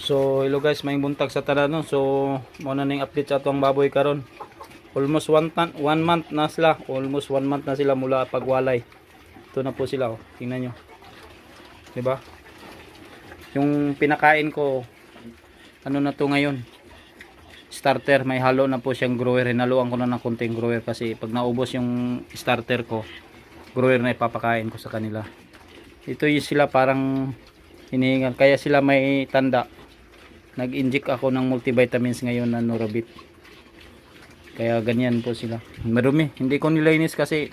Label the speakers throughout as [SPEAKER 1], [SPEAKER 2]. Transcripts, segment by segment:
[SPEAKER 1] So hello guys, may buntag sa tanan no. So mo na ning update sa atong baboy karon. Almost 1 month na sila. Almost 1 month na sila mula pagwalay. Ito na po sila oh. Tingnan nyo. 'Di ba? Yung pinakain ko ano na to ngayon? Starter, may halo na po siyang grower. Hinaluan ko na ng konting grower kasi pag naubos yung starter ko, grower na ipapakain ko sa kanila. Ito yung sila parang hinihingal. Kaya sila may tanda. Nag-inject ako ng multivitamins ngayon na Norabit. Kaya ganyan po sila. Marumi. Hindi ko nilainis kasi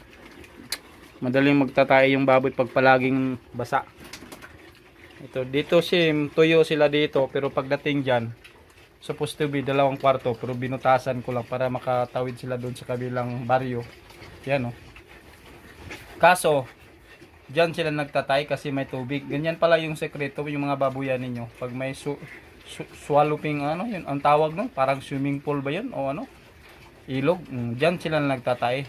[SPEAKER 1] madaling magtatay yung baboy pag palaging basa. Ito, dito tuyo sila dito. Pero pagdating dyan, supposed to be 2 kwarto. Pero binutasan ko lang para makatawid sila doon sa kabilang baryo. Yan oh. Kaso, dyan sila nagtatay kasi may tubig. Ganyan pala yung sekreto yung mga babuyan ninyo. Pag may swallowing ano yun ang tawag no, parang swimming pool ba yun o ano, ilog, dyan sila nagtatay.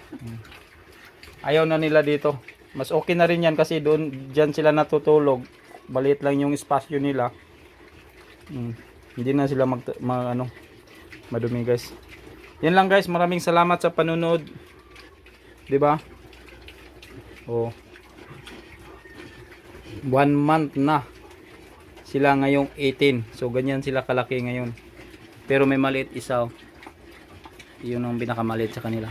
[SPEAKER 1] Ayaw na nila dito. Mas okay na rin yan kasi doon dyan sila natutulog, maliit lang yung espasyo nila. Hindi na sila madumi guys. Yan lang guys, maraming salamat sa panunod, di ba? Oh, 1 month na sila ngayong 18. So ganyan sila kalaki ngayon. Pero may maliit isa. Yun ang pinakamaliit sa kanila.